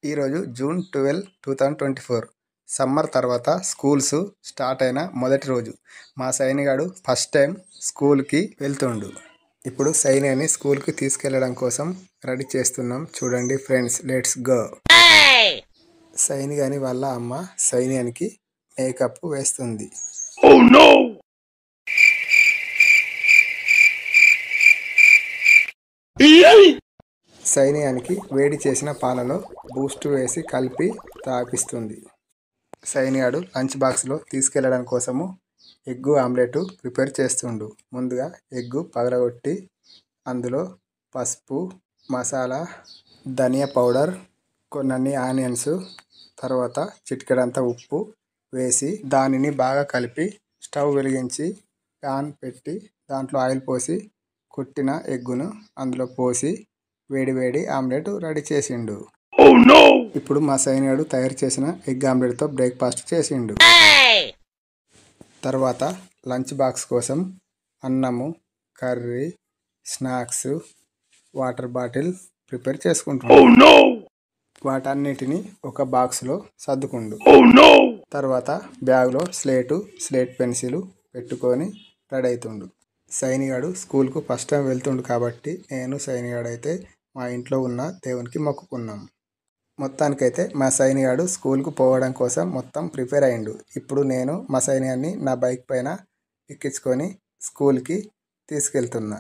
ఈరోజు June 12, 2024 summer తర్వాత schools start అయిన మొదటి రోజు. మా సైనిగాడు ఫస్ట్ టైం స్కూల్కి వెళ్తుండు. ఇప్పుడు సైనియాని స్కూల్కి తీసుకెళ్లడం కోసం రెడీ చేస్తున్నాం. చూడండి ఫ్రెండ్స్, లెట్స్ గో. సైనిగాని వాళ్ళ అమ్మ సైనియానికి మేకప్ వేస్తుంది. సైనియానికి వేడి చేసిన పాలలో బూస్ట్ వేసి కలిపి తాపిస్తుంది. సైనియాడు లంచ్ బాక్స్లో తీసుకెళ్లడం కోసము ఎగ్గు ఆమ్లెట్ ప్రిపేర్ చేస్తుండు. ముందుగా ఎగ్గు పగలగొట్టి అందులో పసుపు, మసాలా, ధనియా పౌడర్, కొన్ని ఆనియన్స్, తర్వాత చిటికెడంత ఉప్పు వేసి దానిని బాగా కలిపి స్టవ్ వెలిగించి ప్యాన్ పెట్టి దాంట్లో ఆయిల్ పోసి కొట్టిన ఎగ్గును అందులో పోసి వేడి ఆమ్లెట్ రెడీ చేసిండు. ఇప్పుడు మా సైనియాడు తయారు చేసిన ఎగ్ ఆమ్లెట్తో బ్రేక్ఫాస్ట్ చేసిండు. తర్వాత లంచ్ బాక్స్ కోసం అన్నము, curry, snacks, water bottle prepare చేసుకుంటున్నాడు. వాటన్నిటిని ఒక బాక్స్లో సర్దుకుండు. తర్వాత బ్యాగ్లో స్లేట్ పెన్సిల్ పెట్టుకొని రెడీ అవుతుండు. సైనిగాడు స్కూల్కు ఫస్ట్ టైం వెళ్తుండు కాబట్టి నేను సైనిగాడు అయితే మా ఇంట్లో ఉన్న దేవునికి మొక్కుకున్నాం. మొత్తానికైతే మా సైనిగాడు స్కూల్కు పోవడం కోసం మొత్తం ప్రిపేర్ అయ్యిండు. ఇప్పుడు నేను మా సైనియాన్ని నా బైక్ పైన ఎక్కించుకొని స్కూల్కి తీసుకెళ్తున్నా.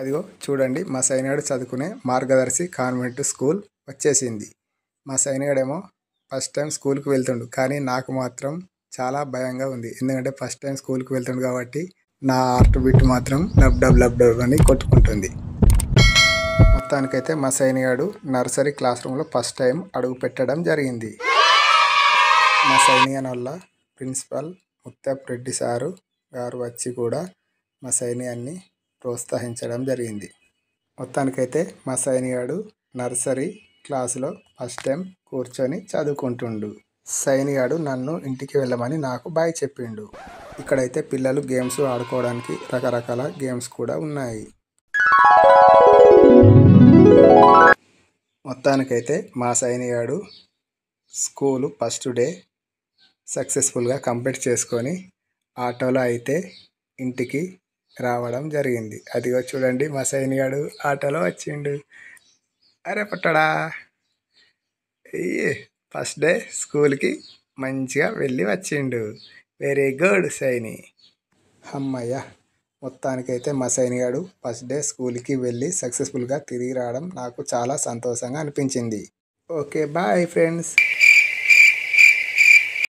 అదిగో చూడండి, మా సైనిగాడు చదువుకునే మార్గదర్శి కాన్వెంట్ స్కూల్ వచ్చేసింది. మా సైనిగాడేమో ఫస్ట్ టైం స్కూల్కి వెళ్తుండు, కానీ నాకు మాత్రం చాలా భయంగా ఉంది. ఎందుకంటే ఫస్ట్ టైం స్కూల్కి వెళ్తుండు కాబట్టి నా హార్ట్ బీట్ మాత్రం డబ్ అని కొట్టుకుంటుంది. మొత్తానికైతే మా సైనిగాడు నర్సరీ క్లాస్ రూమ్లో ఫస్ట్ టైం అడుగు పెట్టడం జరిగింది. మా సైనియాన్ వల్ల ప్రిన్సిపల్ ముత్యాప్ రెడ్డి సారు గారు వచ్చి కూడా మా సైనియాన్ని ప్రోత్సహించడం జరిగింది. మొత్తానికైతే మా సైనిగాడు నర్సరీ క్లాసులో ఫస్ట్ టైం కూర్చొని చదువుకుంటుండు. సైనిగాడు నన్ను ఇంటికి వెళ్ళమని నాకు బాయ్ చెప్పిండు. ఇక్కడైతే పిల్లలు గేమ్స్ ఆడుకోవడానికి రకరకాల గేమ్స్ కూడా ఉన్నాయి. మొత్తానికైతే మా సైనిగాడు స్కూలు ఫస్ట్ డే సక్సెస్ఫుల్గా కంప్లీట్ చేసుకొని ఆటోలో అయితే ఇంటికి రావడం జరిగింది. అదిగో చూడండి, మా సైనిగాడు ఆటోలో వచ్చిండు. అరే పట్టడా, ఫస్ట్ డే స్కూల్కి మంచిగా వెళ్ళి వచ్చిండు. Very good Saini. అమ్మయ్య, మొత్తానికైతే మా సైనిగాడు ఫస్ట్ డే స్కూల్కి వెళ్ళి సక్సెస్ఫుల్గా తిరిగి రావడం నాకు చాలా సంతోషంగా అనిపించింది. Okay, bye friends.